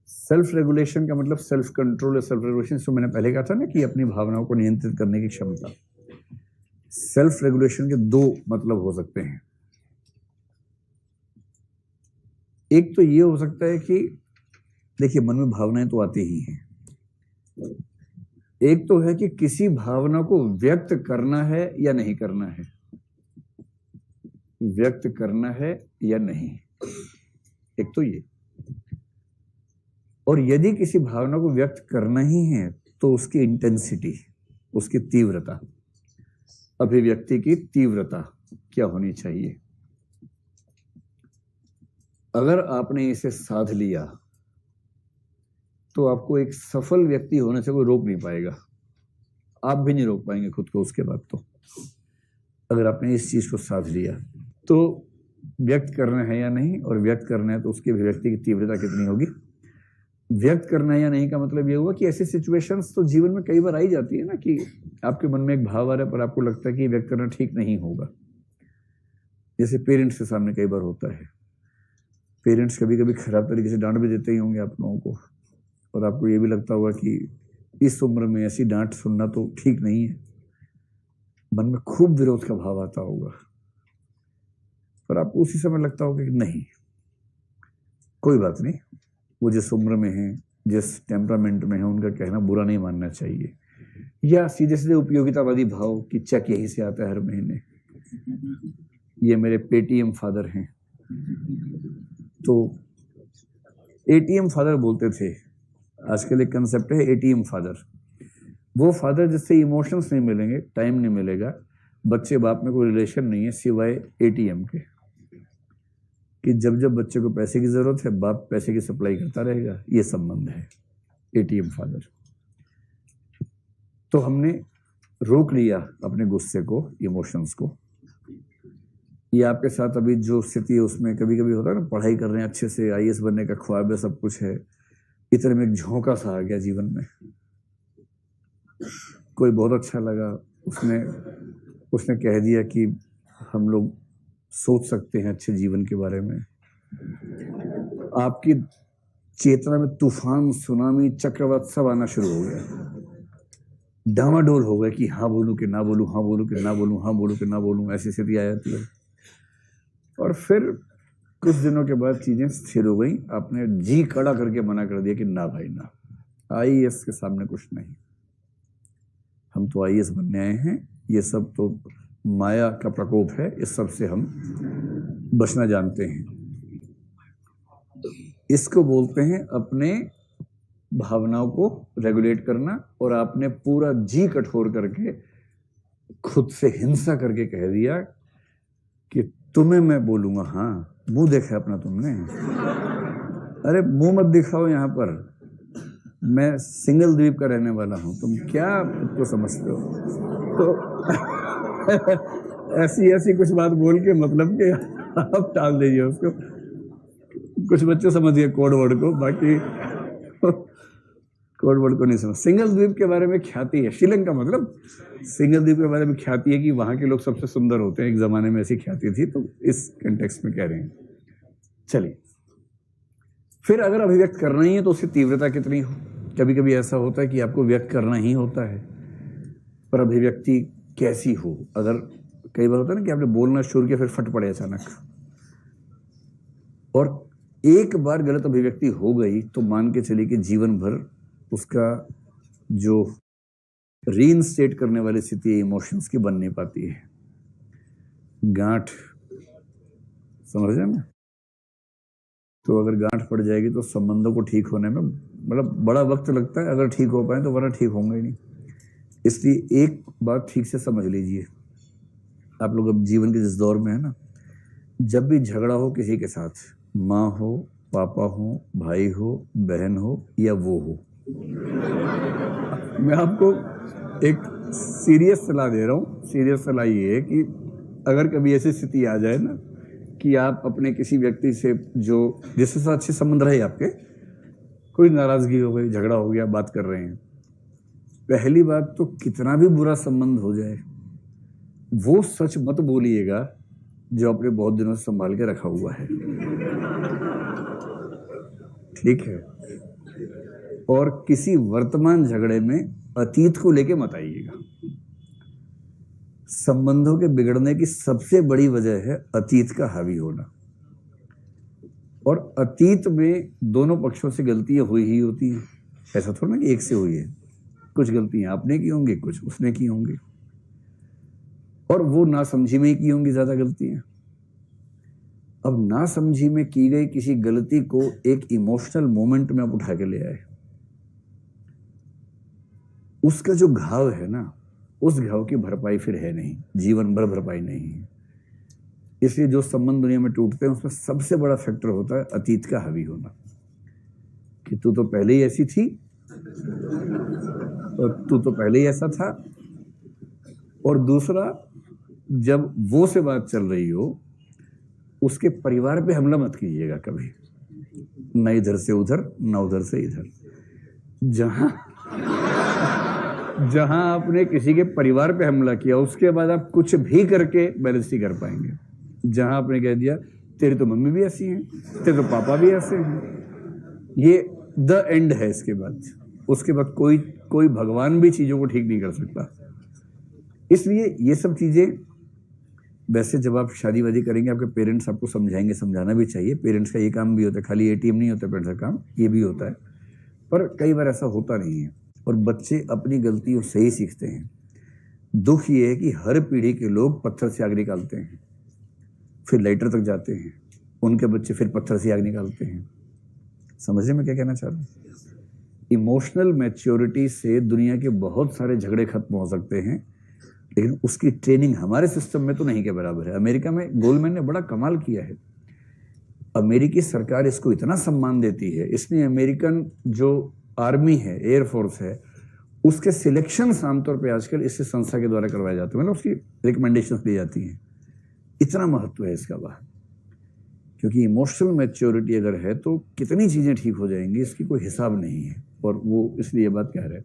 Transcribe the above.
Self regulation का मतलब self control या सेल्फ रेगुलेशन, जो मैंने पहले कहा था ना कि अपनी भावनाओं को नियंत्रित करने की क्षमता। सेल्फ रेगुलेशन के दो मतलब हो सकते हैं। एक तो ये हो सकता है कि देखिए मन में भावनाएं तो आती ही हैं, एक तो है कि किसी भावना को व्यक्त करना है या नहीं करना है, व्यक्त करना है या नहीं, एक तो ये। और यदि किसी भावना को व्यक्त करना ही है तो उसकी इंटेंसिटी, उसकी तीव्रता, अभिव्यक्ति की तीव्रता क्या होनी चाहिए। अगर आपने इसे साध लिया तो आपको एक सफल व्यक्ति होने से कोई रोक नहीं पाएगा, आप भी नहीं रोक पाएंगे खुद को उसके बाद। तो अगर आपने इस चीज को साध लिया तो व्यक्त करना है या नहीं, और व्यक्त करना है तो उसकी अभिव्यक्ति की तीव्रता कितनी होगी। व्यक्त करना है या नहीं का मतलब यह हुआ कि ऐसी सिचुएशंस तो जीवन में कई बार आई जाती है ना कि आपके मन में एक भाव आ रहा है पर आपको लगता है कि व्यक्त करना ठीक नहीं होगा। जैसे पेरेंट्स के सामने कई बार होता है, पेरेंट्स कभी कभी खराब तरीके से डांट भी देते ही होंगे आप लोगों को, और आपको ये भी लगता होगा कि इस उम्र में ऐसी डांट सुनना तो ठीक नहीं है, मन में खूब विरोध का भाव आता होगा, पर आपको उसी समय लगता होगा कि नहीं कोई बात नहीं, वो जिस उम्र में है, जिस टेम्परामेंट में है, उनका कहना बुरा नहीं मानना चाहिए। या सीधे सीधे उपयोगितावादी भाव कि चेक यहीं से आता है हर महीने, ये मेरे पेटीएम फादर हैं, तो एटीएम फादर बोलते थे, आजकल एक कंसेप्ट है एटीएम फादर। वो फादर जिससे इमोशंस नहीं मिलेंगे, टाइम नहीं मिलेगा, बच्चे बाप में कोई रिलेशन नहीं है सिवाय एटीएम के, कि जब जब बच्चे को पैसे की जरूरत है बाप पैसे की सप्लाई करता रहेगा, ये संबंध है एटीएम फादर। तो हमने रोक लिया अपने गुस्से को, इमोशंस को। ये आपके साथ अभी जो स्थिति है उसमें कभी कभी होता है ना, पढ़ाई कर रहे हैं अच्छे से, आईएएस बनने का ख्वाब है, सब कुछ है, इतने में एक झोंका सा आ गया जीवन में, कोई बहुत अच्छा लगा, उसने कह दिया कि हम लोग सोच सकते हैं अच्छे जीवन के बारे में। आपकी चेतना में तूफान, सुनामी, चक्रवात सब आना शुरू हो गया, डामाडोल हो गया कि हाँ बोलूं कि ना बोलूं, हाँ बोलूं कि ना बोलूं, हाँ बोलूं कि ना बोलूं, ऐसी स्थिति आ जाती है। और फिर कुछ दिनों के बाद चीजें स्थिर हो गई, आपने जी कड़ा करके मना कर दिया कि ना भाई ना, आईएएस के सामने कुछ नहीं, हम तो आईएएस बनने आए हैं, ये सब तो माया का प्रकोप है, इस सब से हम बचना जानते हैं। इसको बोलते हैं अपने भावनाओं को रेगुलेट करना। और आपने पूरा जी कठोर करके खुद से हिंसा करके कह दिया कि तुम्हें मैं बोलूंगा, हाँ मुंह देखा अपना तुमने, अरे मुंह मत दिखाओ, यहाँ पर मैं सिंगल द्वीप का रहने वाला हूं, तुम क्या खुद को समझते हो। तो ऐसी कुछ बात बोल के मतलब कि आप टाल दीजिए उसको। कुछ बच्चे समझिए कोड वर्ड को, बाकी कोड वर्ड को नहीं समझ। सिंगल द्वीप के बारे में ख्याति है, श्रीलंका मतलब सिंगल द्वीप के बारे में ख्याति है कि वहां के लोग सबसे सुंदर होते हैं, एक जमाने में ऐसी ख्याति थी, तो इस कंटेक्स्ट में कह रहे हैं। चलिए, फिर अगर अभिव्यक्त करना ही है तो उसकी तीव्रता कितनी हो। कभी कभी ऐसा होता है कि आपको व्यक्त करना ही होता है, पर अभिव्यक्ति कैसी हो। अगर कई बार होता है ना कि आपने बोलना शुरू किया फिर फट पड़े अचानक, और एक बार गलत अभिव्यक्ति हो गई तो मान के चलिए कि जीवन भर उसका जो रीइंस्टेट करने वाली स्थिति है इमोशंस की बन नहीं पाती है। गांठ समझ रहे ना, तो अगर गांठ पड़ जाएगी तो संबंधों को ठीक होने में मतलब बड़ा वक्त लगता है, अगर ठीक हो पाए तो वरना ठीक होंगे ही नहीं। इसलिए एक बात ठीक से समझ लीजिए, आप लोग अब जीवन के जिस दौर में है ना, जब भी झगड़ा हो किसी के साथ, माँ हो, पापा हो, भाई हो, बहन हो या वो हो, मैं आपको एक सीरियस सलाह दे रहा हूँ। सीरियस सलाह ये है कि अगर कभी ऐसी स्थिति आ जाए ना कि आप अपने किसी व्यक्ति से जो जिसके साथ अच्छे संबंध रहे आपके, कोई नाराजगी हो गई, झगड़ा हो गया, बात कर रहे हैं, पहली बात तो कितना भी बुरा संबंध हो जाए वो सच मत बोलिएगा जो आपने बहुत दिनों से संभाल के रखा हुआ है, ठीक है। और किसी वर्तमान झगड़े में अतीत को लेके मत आइएगा। संबंधों के बिगड़ने की सबसे बड़ी वजह है अतीत का हावी होना, और अतीत में दोनों पक्षों से गलतियां हुई ही होती हैं। ऐसा थोड़ा ना कि एक से हुई है, कुछ गलतियां आपने की होंगी, कुछ उसने की होंगी, और वो नासमझी में ही की होंगी ज्यादा गलतियां। अब नासमझी में की गई किसी गलती को एक इमोशनल मोमेंट में आप उठा के ले आए, उसका जो घाव है ना, उस घाव की भरपाई फिर है नहीं, जीवन भर भरपाई नहीं है। इसलिए जो संबंध दुनिया में टूटते हैं उसमें सबसे बड़ा फैक्टर होता है अतीत का हावी होना, कि तू तो पहले ही ऐसी थी, और तू तो पहले ही ऐसा था। और दूसरा, जब वो से बात चल रही हो, उसके परिवार पे हमला मत कीजिएगा कभी, ना इधर से उधर, ना उधर से इधर। जहां आपने किसी के परिवार पे हमला किया, उसके बाद आप कुछ भी करके बैलेंस नहीं कर पाएंगे। जहां आपने कह दिया तेरी तो मम्मी भी ऐसी हैं, तेरे तो पापा भी ऐसे हैं, ये द एंड है। इसके बाद कोई भगवान भी चीजों को ठीक नहीं कर सकता। इसलिए ये सब चीजें, वैसे जब आप शादी वादी करेंगे आपके पेरेंट्स आपको समझाएंगे, समझाना भी चाहिए, पेरेंट्स का ये काम भी होता है, खाली एटीएम नहीं होता पेरेंट्स का काम, ये भी होता है। पर कई बार ऐसा होता नहीं है, और बच्चे अपनी गलतियों से ही सीखते हैं। दुख ये है कि हर पीढ़ी के लोग पत्थर से आग निकालते हैं, फिर लाइटर तक जाते हैं, उनके बच्चे फिर पत्थर से आग निकालते हैं। समझे मैं क्या कहना चाह रहा हूँ? इमोशनल मैच्योरिटी से दुनिया के बहुत सारे झगड़े खत्म हो सकते हैं, लेकिन उसकी ट्रेनिंग हमारे सिस्टम में तो नहीं के बराबर है। अमेरिका में गोल्डमैन ने बड़ा कमाल किया है। अमेरिकी सरकार इसको इतना सम्मान देती है, इसलिए अमेरिकन जो आर्मी है, एयरफोर्स है, उसके सिलेक्शन आमतौर पे आजकल इस संस्था के द्वारा करवाए जाते हैं, मतलब उसकी रिकमेंडेशंस दी जाती हैं। इतना महत्व है इसका बाहर, क्योंकि इमोशनल मैच्योरिटी अगर है तो कितनी चीजें ठीक हो जाएंगी, इसकी कोई हिसाब नहीं है। और वो इसलिए ये बात कह रहे हैं।